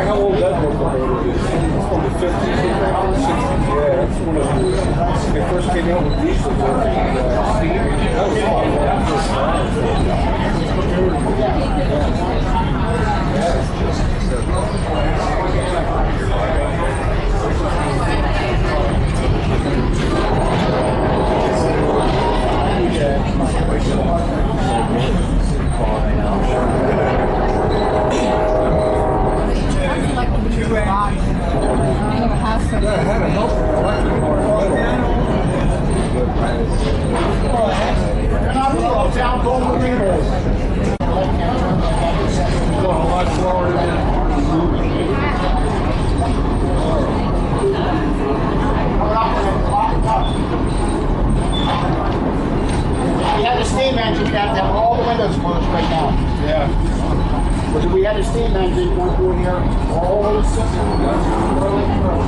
How old that was? It's from the 50s, 60s. Yeah, that's one of the, they first came out with these. That was fun. We had a steam engine going through here, all the systems rolling through.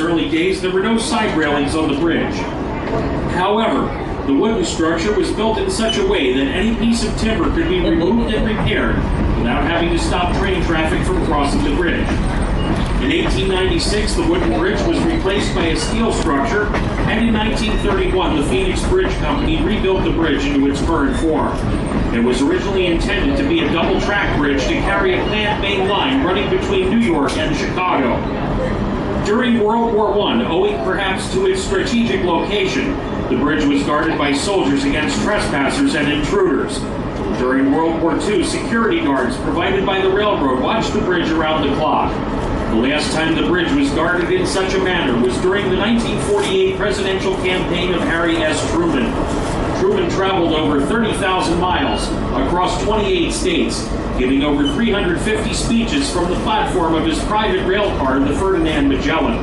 Early days, there were no side railings on the bridge. However, the wooden structure was built in such a way that any piece of timber could be removed and repaired without having to stop train traffic from crossing the bridge. In 1896, the wooden bridge was replaced by a steel structure, and in 1931, the Phoenix Bridge Company rebuilt the bridge into its current form. It was originally intended to be a double-track bridge to carry a planned main line running between New York and Chicago. During World War I, owing perhaps to its strategic location, the bridge was guarded by soldiers against trespassers and intruders. During World War II, security guards provided by the railroad watched the bridge around the clock. The last time the bridge was guarded in such a manner was during the 1948 presidential campaign of Harry S. Truman. Truman traveled over 30,000 miles across 28 states, giving over 350 speeches from the platform of his private rail car, the Ferdinand Magellan.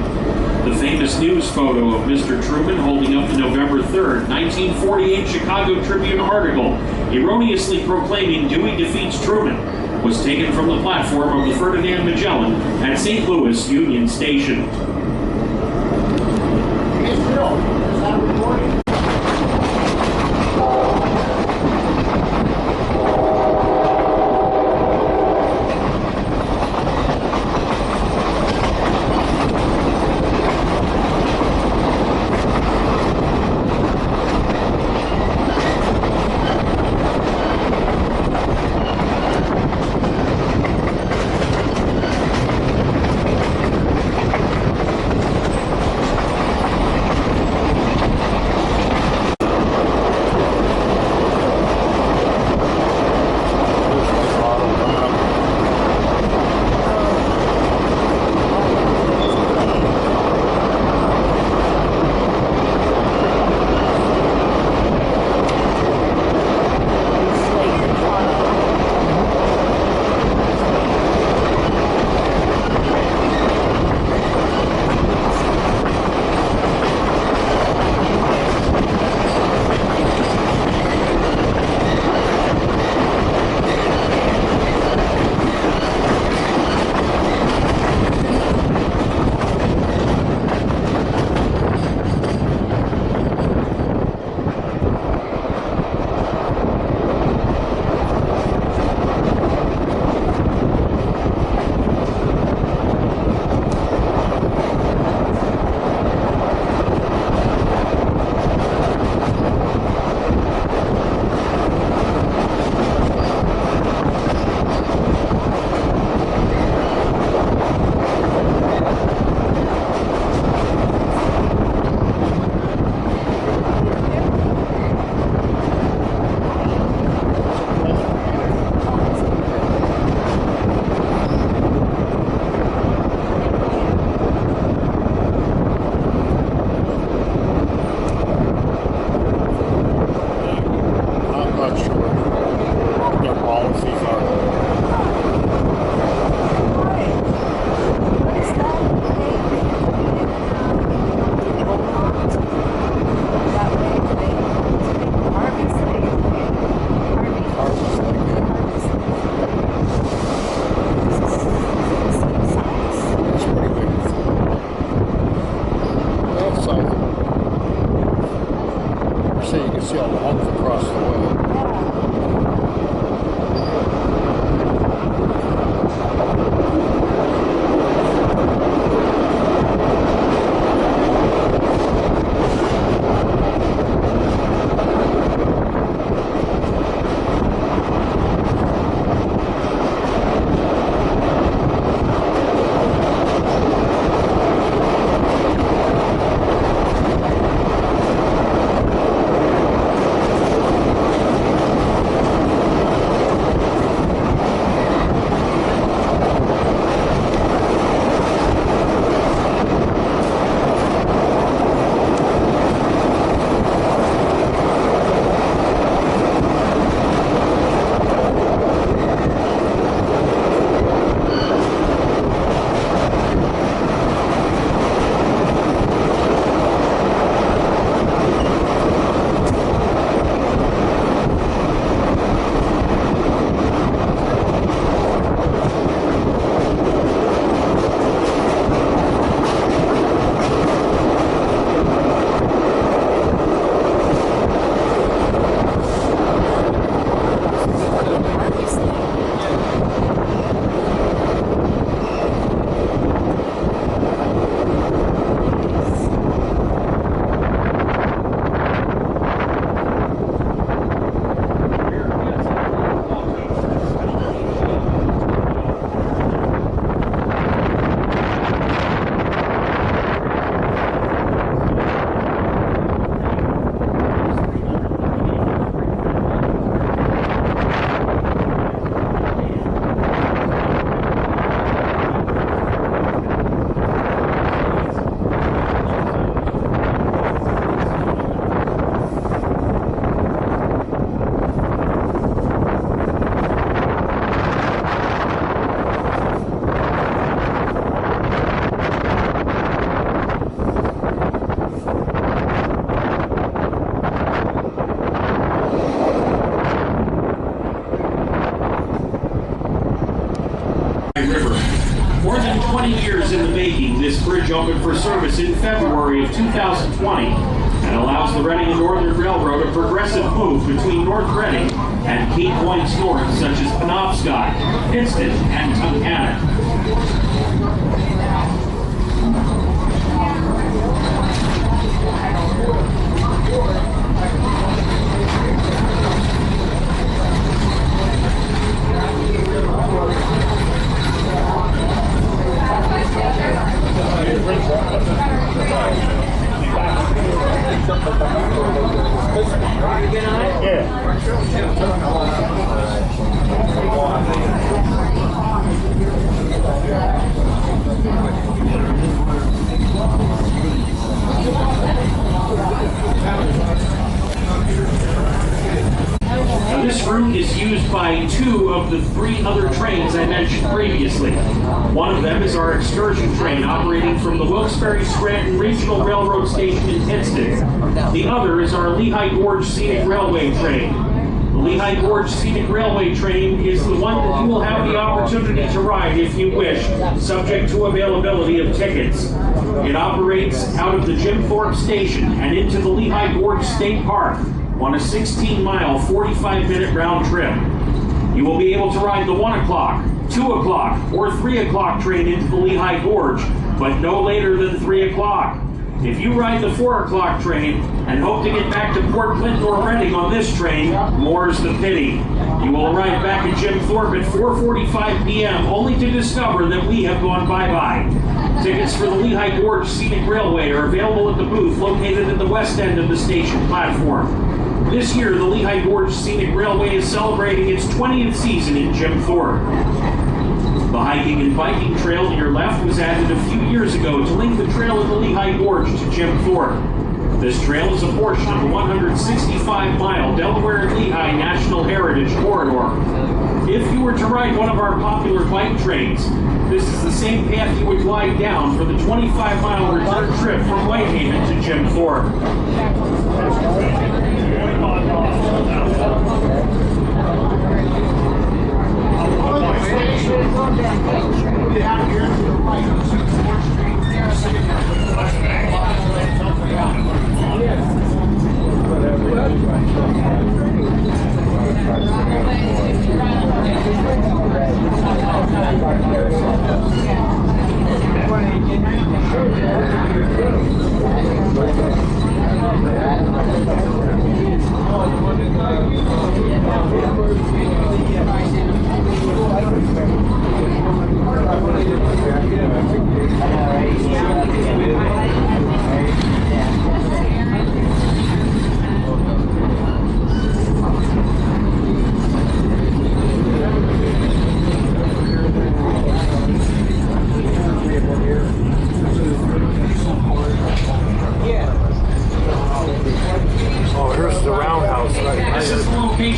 The famous news photo of Mr. Truman holding up the November 3rd, 1948 Chicago Tribune article erroneously proclaiming Dewey defeats Truman was taken from the platform of the Ferdinand Magellan at St. Louis Union Station. see all the homes across the way. River. More than 20 years in the making, this bridge opened for service in February of 2020 and allows the Reading and Northern Railroad a progressive move between North Reading and key points north such as Penobscot, Pittston, and Tunkhannock. Now, this route is used by 2 of the 3 other trains I mentioned previously. One of them is our excursion train operating from the Wilkes-Barre-Scranton Regional Railroad Station in Pittston. The other is our Lehigh Gorge Scenic Railway train. The Lehigh Gorge Scenic Railway train is the one that you will have the opportunity to ride if you wish, subject to availability of tickets. It operates out of the Jim Thorpe station and into the Lehigh Gorge State Park on a 16-mile, 45-minute round trip. You will be able to ride the 1 o'clock, 2 o'clock, or 3 o'clock train into the Lehigh Gorge, but no later than 3 o'clock. If you ride the 4 o'clock train and hope to get back to Port Clinton or Reading on this train, more's the pity. You will arrive back at Jim Thorpe at 4:45 p.m. only to discover that we have gone bye-bye. Tickets for the Lehigh Gorge Scenic Railway are available at the booth located at the west end of the station platform. This year, the Lehigh Gorge Scenic Railway is celebrating its 20th season in Jim Thorpe. The hiking and biking trail to your left was added a few years ago to link the trail of the Lehigh Gorge to Jim Thorpe. This trail is a portion of the 165-mile Delaware and Lehigh National Heritage Corridor. If you were to ride one of our popular bike trains, this is the same path you would glide down for the 25-mile return trip from Whitehaven to Jim Thorpe.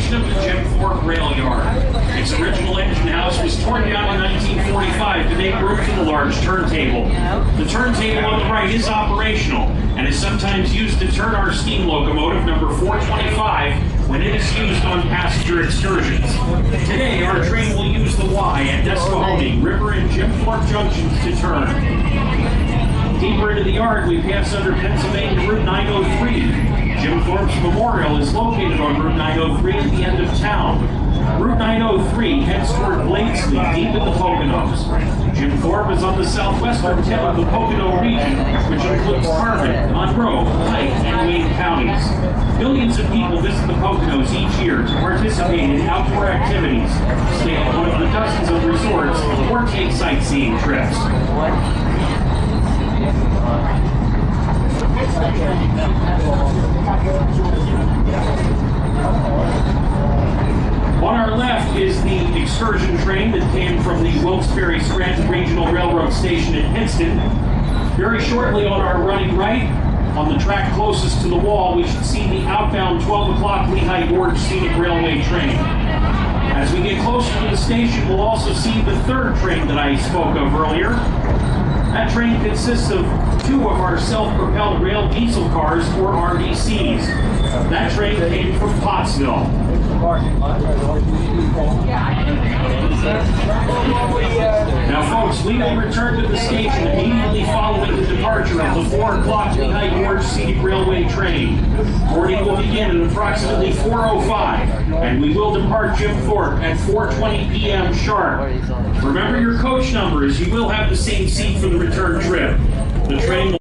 location of the Jim Thorpe rail yard. Its original engine house was torn down in 1945 to make room for the large turntable. The turntable on the right is operational and is sometimes used to turn our steam locomotive number 425 when it is used on passenger excursions. Today, our train will use the Y at Nesquehoning, River, and Jim Thorpe junctions to turn. Deeper into the yard, we pass under Pennsylvania Route 903. Jim Thorpe's Memorial is located on Route 903 at the end of town. Route 903 heads toward Bladesley, deep in the Poconos. Jim Thorpe is on the southwestern tip of the Pocono region, which includes Carbon, Monroe, Pike, and Wayne counties. Millions of people visit the Poconos each year to participate in outdoor activities, stay at one of the dozens of resorts, or take sightseeing trips. On our left is the excursion train that came from the Wilkes-Barre-Scranton Regional Railroad Station in Pittston. Very shortly on our running right, on the track closest to the wall, we should see the outbound 12 o'clock Lehigh Gorge Scenic Railway train. As we get closer to the station, we'll also see the third train that I spoke of earlier. That train consists of two of our self-propelled rail diesel cars, or RDCs. That train came from Pottsville. Now, folks, we will return to the station immediately following the departure of the 4 o'clock Lehigh Gorge Scenic Railway train. Boarding will begin at approximately 4:05, and we will depart Jim Thorpe at 4:20 p.m. sharp. Remember your coach numbers. You will have the same seat for the return trip. The train will